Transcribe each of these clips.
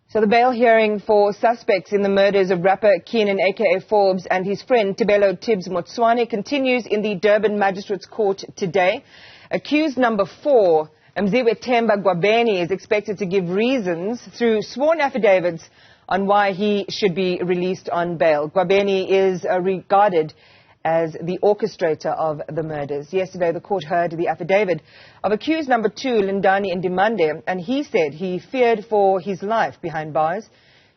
So the bail hearing for suspects in the murders of rapper Keenan AKA Forbes and his friend Tibz Motswane continues in the Durban Magistrate's Court today. Accused number 4, Mziwethemba Gwabeni, is expected to give reasons through sworn affidavits on why he should be released on bail. Gwabeni is regarded as the orchestrator of the murders. Yesterday, the court heard the affidavit of accused number 2, Lindani Ndimande, and he said he feared for his life behind bars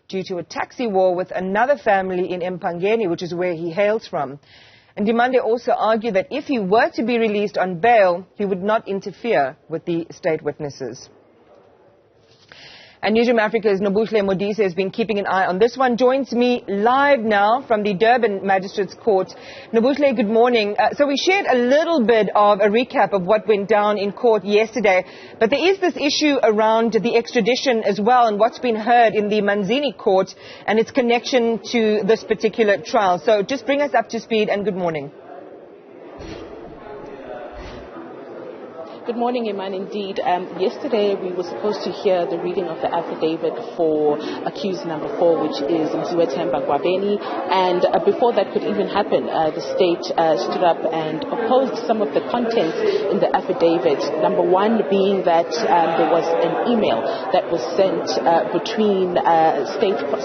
due to a taxi war with another family in Mpangeni, which is where he hails from. And Ndimande also argued that if he were to be released on bail, he would not interfere with the state witnesses. And Newzroom Afrika's Nobuhle Modise has been keeping an eye on this one. Joins me live now from the Durban Magistrate's Court. Nobuhle, good morning. So we shared a little bit of a recap of what went down in court yesterday, but there is this issue around the extradition as well and what's been heard in the Manzini court and its connection to this particular trial. So just bring us up to speed and good morning. Good morning, Iman. Indeed, yesterday we were supposed to hear the reading of the affidavit for accused number 4, which is Mziwethemba Gwabeni. And before that could even happen, the state stood up and opposed some of the contents in the affidavit. Number 1 being that there was an email that was sent between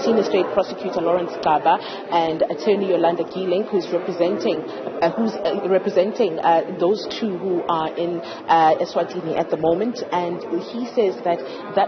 Senior State Prosecutor Lawrence Gaba and Attorney Yolanda Gieling, who's representing those two who are in Eswatini at the moment, and he says that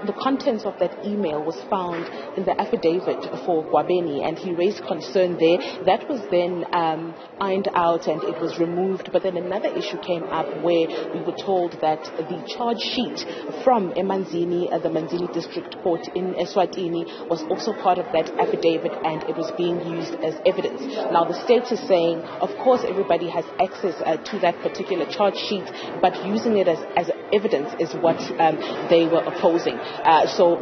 the contents of that email was found in the affidavit for Gwabeni, and he raised concern there. That was then ironed out and it was removed, but then another issue came up where we were told that the charge sheet from the Manzini District Court in Eswatini was also part of that affidavit and it was being used as evidence. Now the state is saying, of course everybody has access to that particular charge sheet, but using it as evidence is what they were opposing. So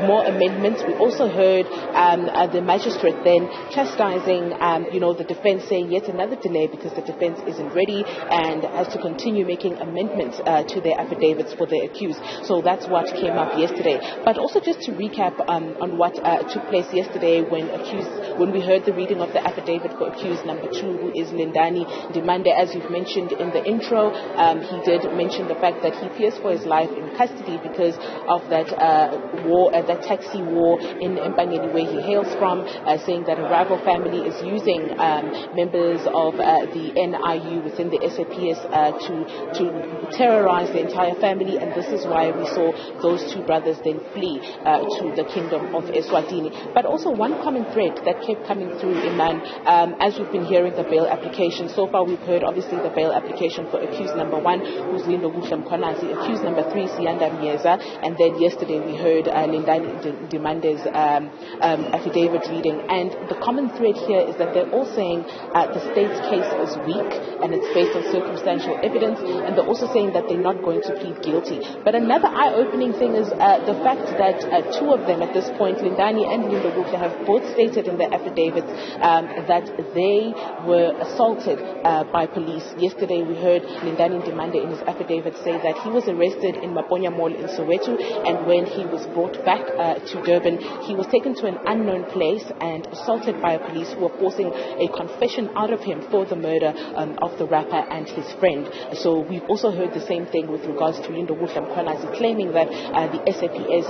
more amendments. We also heard the magistrate then chastising the defense, saying yet another delay because the defense isn't ready and has to continue making amendments to their affidavits for the accused. So that's what came up yesterday. But also just to recap on what took place yesterday when we heard the reading of the affidavit for accused number 2, who is Lindani Ndimande. As you've mentioned in the intro, he did mention the fact that he fears for his life in custody because of that war, that taxi war in Mpangeni where he hails from, saying that a rival family is using members of the NIU within the SAPS to terrorize the entire family, and this is why we saw those two brothers then flee to the kingdom of Eswatini. But also one common thread that kept coming through, Iman, as we've been hearing the bail application. So far we've heard obviously the bail application for accused number 1, who's Nobuhle Modise, accused number 3, Siyanda Mnyeza, and then yesterday we heard Lindani Ndimande's affidavit reading. And the common thread here is that they're all saying the state's case is weak and it's based on circumstantial evidence, and they're also saying that they're not going to plead guilty. But another eye-opening thing is the fact that 2 of them at this point, Lindani and Nobuhle, have both stated in their affidavits that they were assaulted by police. Yesterday we heard Lindani Ndimande in his affidavit say that he was arrested in Maponya Mall in Soweto, and when he was brought back to Durban, he was taken to an unknown place and assaulted by police who were forcing a confession out of him for the murder of the rapper and his friend. So we've also heard the same thing with regards to Nobuhle Modise, claiming that the SAPS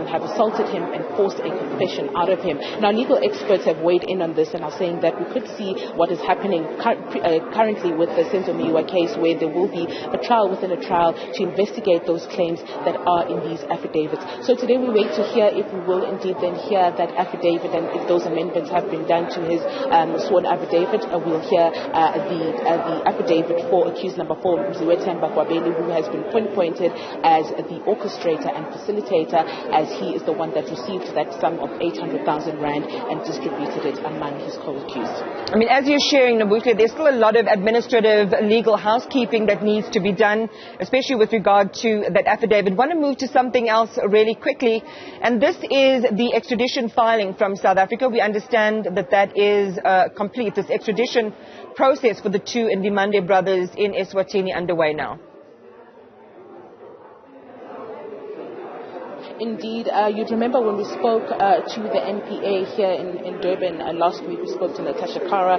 have assaulted him and forced a confession out of him. Now legal experts have weighed in on this and are saying that we could see what is happening currently with the Senzo Miwa case, where there will be a trial within a trial to investigate those claims that are in these affidavits. So today we wait to hear if we will indeed then hear that affidavit, and if those amendments have been done to his sworn affidavit, we'll hear the affidavit for accused number 4, Mziwethemba Gwabeni, who has been pinpointed as the orchestrator and facilitator, as he is the one that received that sum of 800,000 rand and distributed it among his co-accused. I mean, as you're sharing, Nobuhle, there's still a lot of administrative legal housekeeping that needs to be done, especially with regard to that affidavit. I want to move to something else really quickly, and this is the extradition filing from South Africa. We understand that is complete. This extradition process for the 2 Ndimande brothers in Eswatini underway now. Indeed. You'd remember when we spoke to the NPA here in Durban last week, we spoke to Natasha Kara,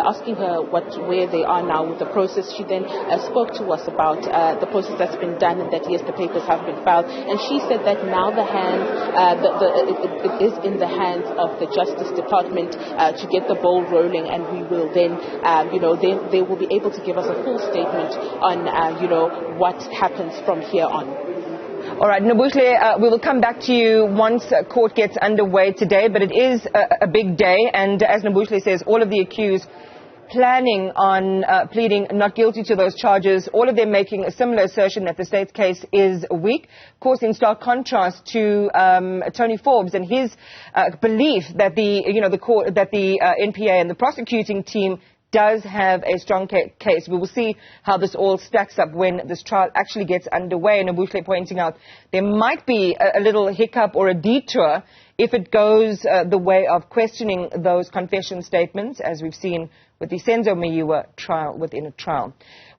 asking her where they are now with the process. She then spoke to us about the process that's been done and that, yes, the papers have been filed. And she said that now it is in the hands of the Justice Department to get the ball rolling, and we will then, they will be able to give us a full statement on, what happens from here on. All right, Nobuhle, we will come back to you once court gets underway today, but it is a big day, and as Nobuhle says, all of the accused planning on pleading not guilty to those charges, all of them making a similar assertion that the state's case is weak. Of course, in stark contrast to Tony Forbes and his belief that the NPA and the prosecuting team does have a strong case. We will see how this all stacks up when this trial actually gets underway. And Nobuhle pointing out there might be a little hiccup or a detour if it goes the way of questioning those confession statements, as we've seen with the Senzo Meyiwa trial within a trial.